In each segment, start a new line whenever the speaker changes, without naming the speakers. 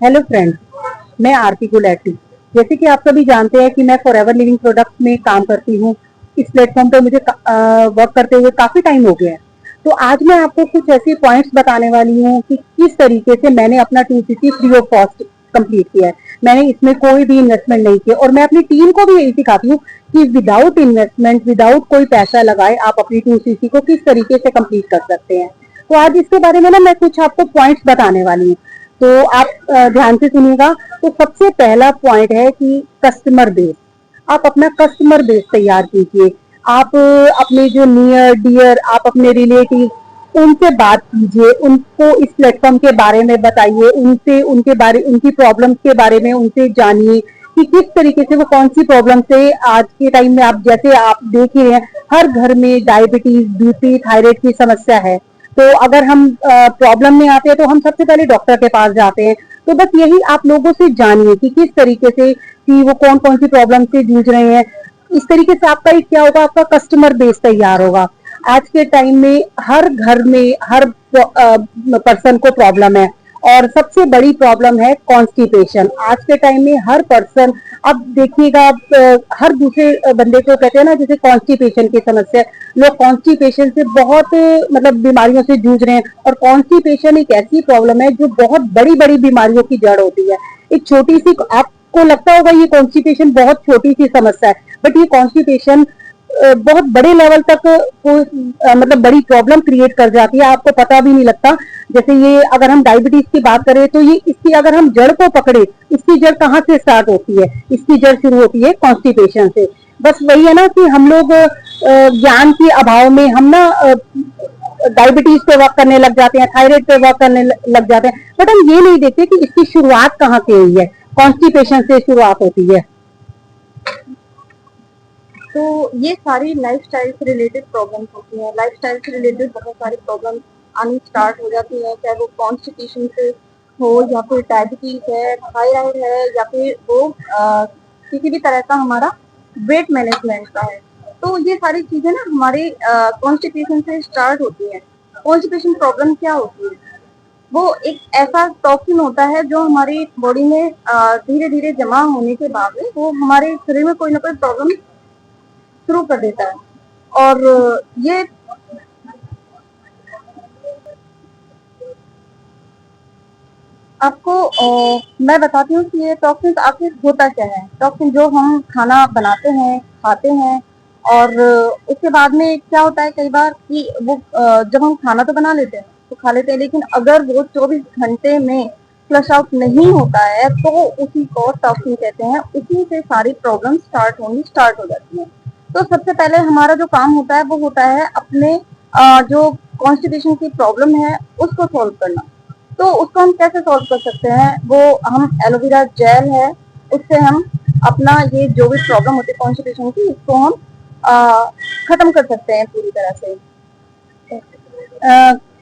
Hello friends, मैं आरती गुलेटी। जैसे कि आप सभी जानते हैं कि मैं फॉरएवर लिविंग प्रोडक्ट्स में काम करती हूँ। इस प्लेटफॉर्म पे मुझे वर्क करते हुए काफी टाइम हो गया है। तो आज मैं आपको कुछ ऐसे पॉइंट्स बताने वाली हूँ कि किस तरीके से मैंने अपना 2CC free of cost complete किया है। मैंने इसमें कोई भी इन्वेस्टमेंट नहीं किया और मैं अपनी टीम को भी यही सिखाती हूँ कि विदाउट इन्वेस्टमेंट, विदाउट कोई पैसा लगाए, आप अपनी 2CC को किस तरीके से कंप्लीट कर सकते हैं। तो आज इसके बारे में ना मैं कुछ आपको पॉइंट्स बताने वाली हूँ। तो आप ध्यान से सुनिएगा। तो सबसे पहला पॉइंट है कि कस्टमर बेस। आप अपना कस्टमर बेस तैयार कीजिए। आप अपने जो नियर डियर, आप अपने रिलेटिव, उनसे बात कीजिए, उनको इस प्लेटफॉर्म के बारे में बताइए, उनसे उनकी प्रॉब्लम्स के बारे में उनसे जानिए कि किस तरीके से वो कौन सी प्रॉब्लम से आज के टाइम में, आप जैसे आप देख ही रहे हैं, हर घर में डायबिटीज, बीपी, थायराइड की समस्या है। तो अगर हम प्रॉब्लम में आते हैं तो हम सबसे पहले डॉक्टर के पास जाते हैं। तो बस यही आप लोगों से जानिए कि किस तरीके से, कि वो कौन कौन सी प्रॉब्लम से जूझ रहे हैं। इस तरीके से आपका एक क्या होगा, आपका कस्टमर बेस तैयार होगा। आज के टाइम में हर घर में हर पर्सन को प्रॉब्लम है और सबसे बड़ी प्रॉब्लम है कॉन्स्टिपेशन। आज के टाइम में हर पर्सन, अब देखिएगा, आप हर दूसरे बंदे को कहते हैं ना, जैसे कॉन्स्टिपेशन की समस्या, लोग कॉन्स्टिपेशन से बहुत मतलब बीमारियों से जूझ रहे हैं। और कॉन्स्टिपेशन एक ऐसी प्रॉब्लम है जो बहुत बड़ी बड़ी बीमारियों की जड़ होती है। एक छोटी सी, आपको लगता होगा ये कॉन्स्टिपेशन बहुत छोटी सी समस्या है, बट ये कॉन्स्टिपेशन बहुत बड़े लेवल तक मतलब बड़ी प्रॉब्लम क्रिएट कर जाती है, आपको पता भी नहीं लगता। जैसे ये अगर हम डायबिटीज की बात करें तो ये, इसकी अगर हम जड़ को पकड़े, इसकी जड़ कहाँ से स्टार्ट होती है? इसकी जड़ शुरू होती है कॉन्स्टिपेशन से। बस वही है ना कि हम लोग ज्ञान के अभाव में हम ना डायबिटीज पे वर्क करने लग जाते हैं, थायराइड पे वर्क करने लग जाते हैं, बट हम ये नहीं देखते कि इसकी शुरुआत कहाँ से हुई है। कॉन्स्टिपेशन से शुरुआत होती है।
तो ये सारी लाइफस्टाइल से रिलेटेड प्रॉब्लम्स होती हैं। लाइफस्टाइल से रिलेटेड बहुत सारी प्रॉब्लम्स आनी स्टार्ट हो जाती हैं, चाहे वो कॉन्स्टिपेशन से हो या फिर डायबिटीज है, थायराइड है, या फिर वो किसी भी तरह का हमारा वेट मैनेजमेंट का है। तो ये सारी चीजें ना हमारे कॉन्स्टिपेशन से स्टार्ट होती हैं। कॉन्स्टिपेशन प्रॉब्लम क्या होती है? वो एक ऐसा टॉक्सिन होता है जो हमारी बॉडी में धीरे धीरे जमा होने के बाद वो हमारे शरीर में कोई ना कोई प्रॉब्लम शुरू कर देता है। और ये आपको मैं बताती हूँ कि ये टॉक्सिन आखिर होता क्या है। टॉक्सिन जो हम खाना बनाते हैं, खाते हैं, और उसके बाद में क्या होता है कई बार कि वो जब हम खाना तो बना लेते हैं तो खा लेते हैं, लेकिन अगर वो 24 घंटे में फ्लश आउट नहीं होता है तो उसी को टॉक्सिन कहते हैं। उसी से सारी प्रॉब्लम स्टार्ट हो जाती है। तो सबसे पहले हमारा जो काम होता है वो होता है अपने जो कॉन्स्टिपेशन की प्रॉब्लम है उसको सॉल्व करना। तो उसको हम कैसे सॉल्व कर सकते हैं? वो हम एलोवेरा जेल है, उससे हम अपना ये जो भी प्रॉब्लम होती है कॉन्स्टिपेशन की, उसको हम खत्म कर सकते हैं पूरी तरह से।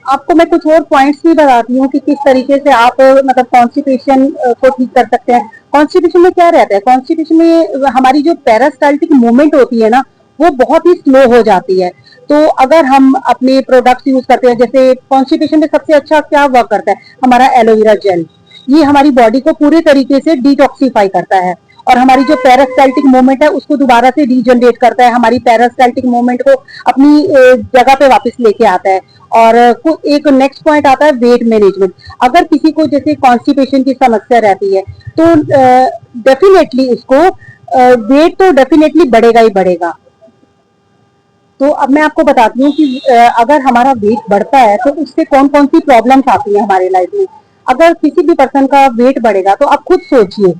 आपको मैं कुछ और पॉइंट्स भी बताती हूँ कि किस तरीके से आप मतलब कॉन्स्टिपेशन को ठीक कर सकते हैं। कॉन्स्टिपेशन में क्या रहता है, कॉन्स्टिपेशन में हमारी जो पेरिस्टाल्टिक मूवमेंट होती है ना, वो बहुत ही स्लो हो जाती है। तो अगर हम अपने प्रोडक्ट्स यूज करते हैं, जैसे कॉन्स्टिपेशन में सबसे अच्छा क्या वर्क करता है, हमारा एलोवेरा जेल। ये हमारी बॉडी को पूरे तरीके से डिटॉक्सीफाई करता है और हमारी जो पेरिस्टाल्टिक मूवमेंट है उसको दोबारा से रीजनरेट करता है, हमारी पेरिस्टाल्टिक मूवमेंट को अपनी जगह पे वापस लेके आता है। और एक नेक्स्ट पॉइंट आता है वेट मैनेजमेंट। अगर किसी को जैसे कॉन्स्टिपेशन की समस्या रहती है तो डेफिनेटली उसको वेट तो डेफिनेटली बढ़ेगा ही बढ़ेगा। तो अब मैं आपको बताती हूँ कि अगर हमारा वेट बढ़ता है तो उससे कौन कौन सी प्रॉब्लम्स आती है हमारे लाइफ में। अगर किसी भी पर्सन का वेट बढ़ेगा तो आप खुद सोचिए,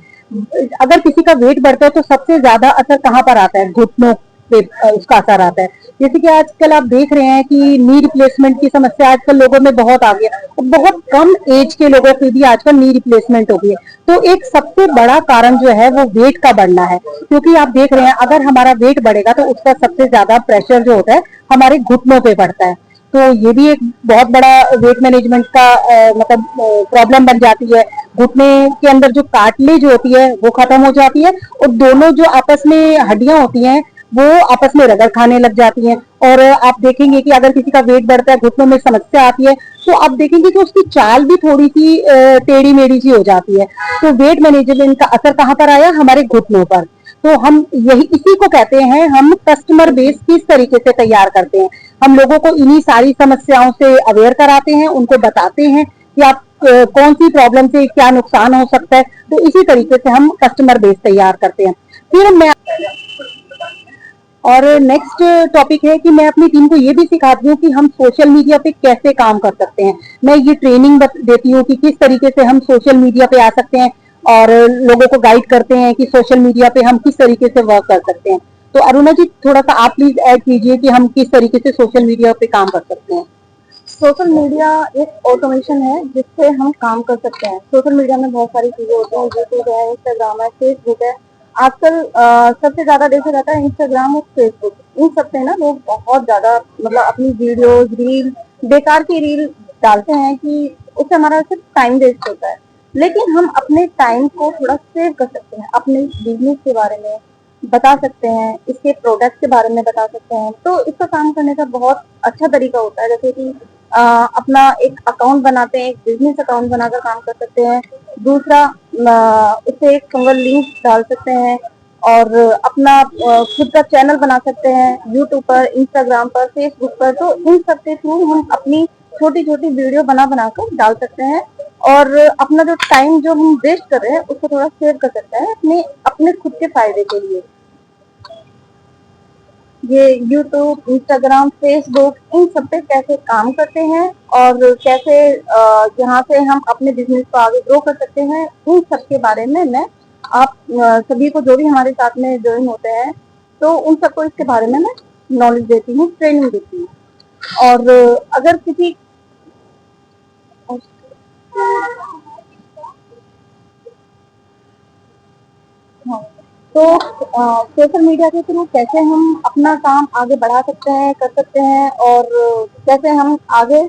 अगर किसी का वेट बढ़ता है तो सबसे ज्यादा असर कहाँ पर आता है? घुटनों पे उसका असर आता है। जैसे कि आजकल आप देख रहे हैं कि नी रिप्लेसमेंट की समस्या आजकल लोगों में बहुत आ गई है और बहुत कम एज के लोगों की भी आजकल नी रिप्लेसमेंट हो गई है। तो एक सबसे बड़ा कारण जो है वो वेट का बढ़ना है, क्योंकि आप देख रहे हैं अगर हमारा वेट बढ़ेगा तो उसका सबसे ज्यादा प्रेशर जो होता है हमारे घुटनों पे पड़ता है। तो ये भी एक बहुत बड़ा वेट मैनेजमेंट का मतलब प्रॉब्लम बन जाती है। घुटने के अंदर जो कार्टिलेज होती है वो खत्म हो जाती है और दोनों जो आपस में हड्डियां होती हैं वो आपस में रगड़ खाने लग जाती हैं। और आप देखेंगे कि अगर किसी का वेट बढ़ता है, घुटनों में समस्या आती है, तो आप देखेंगे कि उसकी चाल भी थोड़ी सी टेढ़ी मेढ़ी सी हो जाती है। तो वेट मैनेजमेंट का असर कहाँ पर आया? हमारे घुटनों पर। तो हम यही इसी को कहते हैं, हम कस्टमर बेस किस तरीके से तैयार करते हैं। हम लोगों को इन्हीं सारी समस्याओं से अवेयर कराते हैं, उनको बताते हैं कि आप कौन सी प्रॉब्लम से क्या नुकसान हो सकता है। तो इसी तरीके से हम कस्टमर बेस तैयार करते हैं। फिर मैं और नेक्स्ट टॉपिक है कि मैं अपनी टीम को ये भी सिखाती हूँ कि हम सोशल मीडिया पे कैसे काम कर सकते हैं। मैं ये ट्रेनिंग देती हूँ कि किस तरीके से हम सोशल मीडिया पे आ सकते हैं, और लोगों को गाइड करते हैं कि सोशल मीडिया पे हम किस तरीके से वर्क कर सकते हैं। तो अरुणा जी, थोड़ा सा आप प्लीज ऐड कीजिए कि हम किस तरीके से सोशल मीडिया पे काम कर सकते हैं।
सोशल मीडिया एक ऑटोमेशन है जिससे हम काम कर सकते हैं। सोशल मीडिया में बहुत सारी चीजें होती हैं, यूट्यूब है, इंस्टाग्राम है, फेसबुक है। आजकल सबसे ज्यादा देखा जाता है इंस्टाग्राम और फेसबुक। इन सब पे ना लोग बहुत ज्यादा मतलब अपनी वीडियोस, रील, बेकार की रील डालते हैं कि उससे हमारा सिर्फ टाइम वेस्ट होता है। लेकिन हम अपने टाइम को थोड़ा सेव कर सकते हैं, अपने बिजनेस के बारे में बता सकते हैं, इसके प्रोडक्ट के बारे में बता सकते हैं। तो इसका काम करने का बहुत अच्छा तरीका होता है। जैसे कि अपना एक अकाउंट बनाते हैं, एक बिजनेस अकाउंट बनाकर काम कर सकते हैं। दूसरा उससे एक सिंगल लिंक डाल सकते हैं और अपना खुद का चैनल बना सकते हैं यूट्यूब पर, इंस्टाग्राम पर, फेसबुक पर। तो इन सब के थ्रू हम अपनी छोटी छोटी वीडियो बना बनाकर डाल सकते हैं और अपना जो टाइम जो हम वेस्ट कर रहे हैं उसको थोड़ा सेव कर सकते हैं अपने अपने खुद के फायदे के लिए। ये यूट्यूब, इंस्टाग्राम, फेसबुक इन सब पे कैसे काम करते हैं और कैसे यहाँ से हम अपने बिजनेस को आगे ग्रो कर सकते हैं, इन सब के बारे में मैं आप सभी को जो भी हमारे साथ में ज्वाइन होते हैं तो उन सबको इसके बारे में मैं नॉलेज देती हूँ, ट्रेनिंग देती हूँ। और अगर किसी हाँ, तो सोशल मीडिया के थ्रू कैसे हम अपना काम आगे बढ़ा सकते हैं, कर सकते हैं और कैसे हम आगे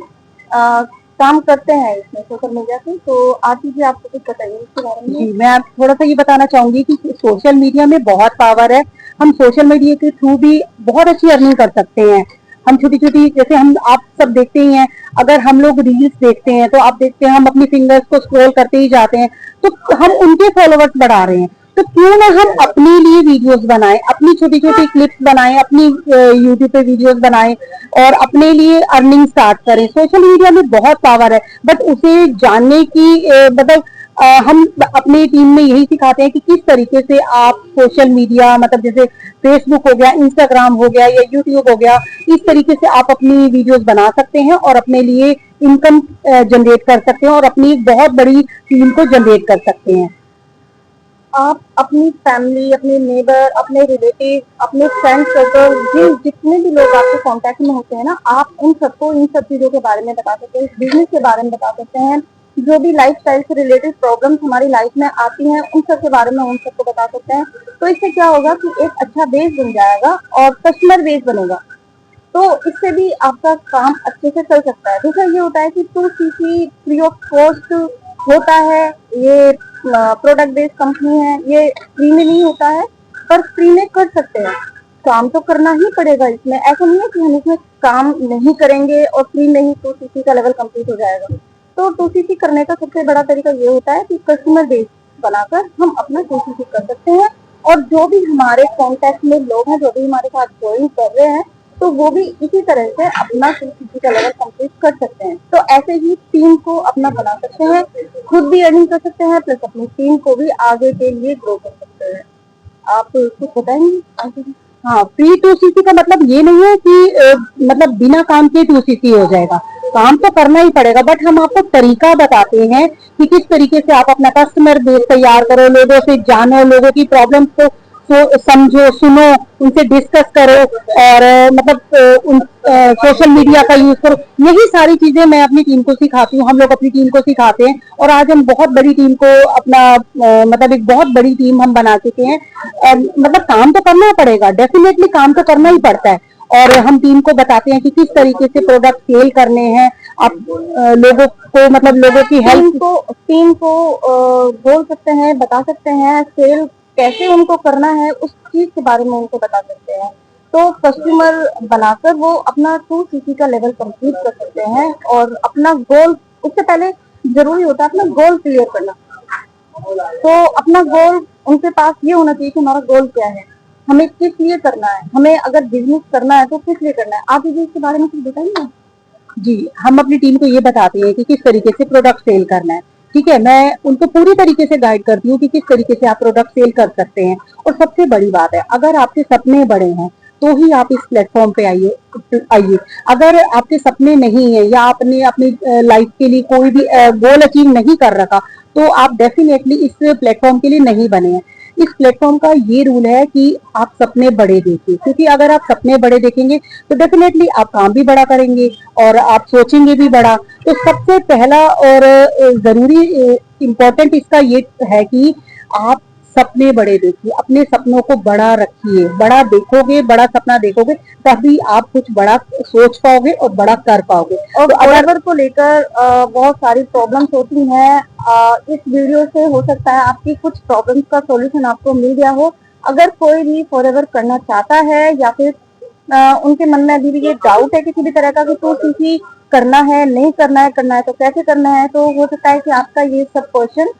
काम करते हैं इसमें सोशल मीडिया से। तो आप जी आपको कुछ बताइए इसके बारे में।
जी, मैं आप थोड़ा सा ये बताना चाहूंगी कि सोशल मीडिया में बहुत पावर है। हम सोशल मीडिया के थ्रू भी बहुत अच्छी अर्निंग कर सकते हैं। हम छोटी छोटी, जैसे हम आप सब देखते ही हैं, अगर हम लोग रील्स देखते हैं तो आप देखते हैं हम अपनी फिंगर्स को स्क्रॉल करते ही जाते हैं, तो हम उनके फॉलोवर्स बढ़ा रहे हैं। तो क्यों ना हम अपने लिए वीडियोस बनाएं, अपनी छोटी छोटी क्लिप्स बनाएं, अपनी यूट्यूब पे वीडियोस बनाएं और अपने लिए अर्निंग स्टार्ट करें। सोशल मीडिया में बहुत पावर है, बट उसे जानने की मतलब हम अपनी टीम में यही सिखाते हैं कि किस तरीके से आप सोशल मीडिया, मतलब जैसे फेसबुक हो गया, इंस्टाग्राम हो गया या यूट्यूब हो गया, इस तरीके से आप अपनी वीडियोस बना सकते हैं और अपने लिए इनकम जनरेट कर सकते हैं और अपनी एक बहुत बड़ी टीम को जनरेट कर सकते हैं।
आप अपनी फैमिली, अपने नेबर, अपने रिलेटिव, अपने फ्रेंड सर्कल, जितने भी लोग आपके कांटेक्ट में होते हैं ना, आप उन सबको इन सब चीजों के बारे में बता सकते हैं, बिजनेस के बारे में बता सकते हैं। जो भी लाइफस्टाइल से रिलेटेड प्रॉब्लम्स हमारी लाइफ में आती हैं उन सब के बारे में उन सबको बता सकते हैं। तो इससे क्या होगा कि एक अच्छा बेस बन जाएगा और कस्टमर बेस बनेगा। तो इससे भी आपका काम अच्छे से चल सकता है। दूसरा ये होता है कि 2CC फ्री ऑफ कॉस्ट होता है। ये प्रोडक्ट बेस्ड कंपनी है, ये फ्री में नहीं होता है पर फ्री में कर सकते हैं। काम तो करना ही पड़ेगा इसमें, ऐसा नहीं है कि हम इसमें काम नहीं करेंगे और फ्री में ही 2CC का लेवल कंप्लीट हो जाएगा। तो 2CC करने का सबसे बड़ा तरीका ये होता है कि कस्टमर बेस बनाकर हम अपना 2CC कर सकते हैं और जो भी हमारे कॉन्टेक्ट में लोग हैं, जो भी हमारे साथ ज्वाइन कर रहे हैं, तो वो भी इसी तरह से अपना 2CC का लेवल कंप्लीट कर सकते हैं। तो ऐसे ही टीम को अपना बना सकते हैं, खुद भी अर्निंग कर सकते हैं, प्लस अपनी टीम को भी आगे के लिए ग्रो कर सकते हैं। आप कुछ बताएंगे?
हाँ, फ्री 2CC का मतलब ये नहीं है कि मतलब बिना काम के 2CC हो जाएगा। काम तो करना ही पड़ेगा, बट हम आपको तरीका बताते हैं कि किस तरीके से आप अपना कस्टमर बेस तैयार करो, लोगों से जानो, लोगों की प्रॉब्लम्स को समझो, सुनो, उनसे डिस्कस करो और उन सोशल मीडिया का यूज करो। यही सारी चीजें मैं अपनी टीम को सिखाती हूँ, हम लोग अपनी टीम को सिखाते हैं और आज हम बहुत बड़ी टीम को अपना एक बहुत बड़ी टीम हम बना चुके हैं। मतलब काम तो करना पड़ेगा, डेफिनेटली काम तो करना ही पड़ता है और हम टीम को बताते हैं कि किस तरीके से प्रोडक्ट सेल करने हैं। आप लोगों को, मतलब लोगों की हेल्प
टीम को बोल सकते हैं, बता सकते हैं, सेल कैसे उनको करना है उस चीज के बारे में उनको बता सकते हैं। तो कस्टमर बनाकर वो अपना 2 CC का लेवल कंप्लीट कर सकते हैं और अपना गोल, उससे पहले जरूरी होता है अपना गोल क्लियर करना। तो अपना गोल उनके पास ये होना चाहिए कि हमारा गोल क्या है, हमें किस लिए करना है, हमें अगर बिजनेस करना है तो किस लिए करना है। आप मुझे इसके बारे में कुछ बताइए।
जी, हम अपनी टीम को ये बताते हैं कि किस तरीके से प्रोडक्ट सेल करना है। ठीक है, मैं उनको पूरी तरीके से गाइड करती हूँ कि किस तरीके से आप प्रोडक्ट सेल कर सकते हैं। और सबसे बड़ी बात है, अगर आपके सपने बड़े हैं तो ही आप इस प्लेटफॉर्म पे आइए। अगर आपके सपने नहीं है या आपने अपनी लाइफ के लिए कोई भी गोल अचीव नहीं कर रखा, तो आप डेफिनेटली इस प्लेटफॉर्म के लिए नहीं बने हैं। इस प्लेटफॉर्म का ये रूल है कि आप सपने बड़े देखिए, क्योंकि अगर आप सपने बड़े देखेंगे तो डेफिनेटली आप काम भी बड़ा करेंगे और आप सोचेंगे भी बड़ा। तो सबसे पहला और जरूरी इम्पोर्टेंट इसका ये है कि आप सपने बड़े देखिए, अपने सपनों को बड़ा रखिए। बड़ा देखोगे, बड़ा सपना देखोगे, तभी आप कुछ बड़ा सोच पाओगे और बड़ा कर पाओगे।
और फॉरएवर को लेकर बहुत सारी प्रॉब्लम्स होती हैं। इस वीडियो से हो सकता है आपकी कुछ प्रॉब्लम्स का सॉल्यूशन आपको मिल गया हो। अगर कोई भी फॉरएवर करना चाहता है या फिर उनके मन में अभी भी ये डाउट है किसी भी तरह का कि 2 CC करना है, नहीं करना है तो कैसे करना है, तो हो सकता है कि आपका ये सब क्वेश्चन,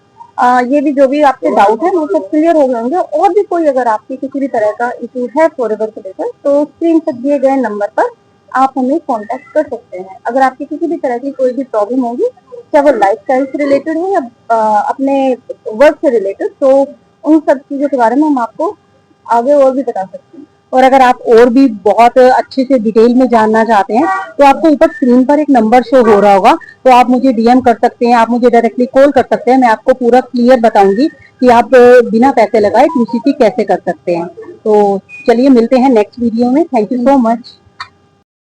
ये भी जो भी आपके डाउट है वो सब क्लियर हो गए होंगे। और भी कोई अगर आपकी किसी भी तरह का इशू है फॉरएवर को लेकर, तो स्क्रीन पर दिए गए नंबर पर आप हमें कांटेक्ट कर सकते हैं। अगर आपकी किसी भी तरह की कोई भी प्रॉब्लम होगी, चाहे वो लाइफस्टाइल से रिलेटेड हो या अपने वर्क से रिलेटेड, तो उन सब चीजों के बारे में हम आपको आगे और भी बता सकते हैं।
और अगर आप और भी बहुत अच्छे से डिटेल में जानना चाहते हैं तो आपको ऊपर स्क्रीन पर एक नंबर शो हो रहा होगा, तो आप मुझे डीएम कर सकते हैं, आप मुझे डायरेक्टली कॉल कर सकते हैं। मैं आपको पूरा क्लियर बताऊंगी कि आप बिना पैसे लगाए 2CC कैसे कर सकते हैं। तो चलिए मिलते हैं नेक्स्ट वीडियो में। Thank you so much.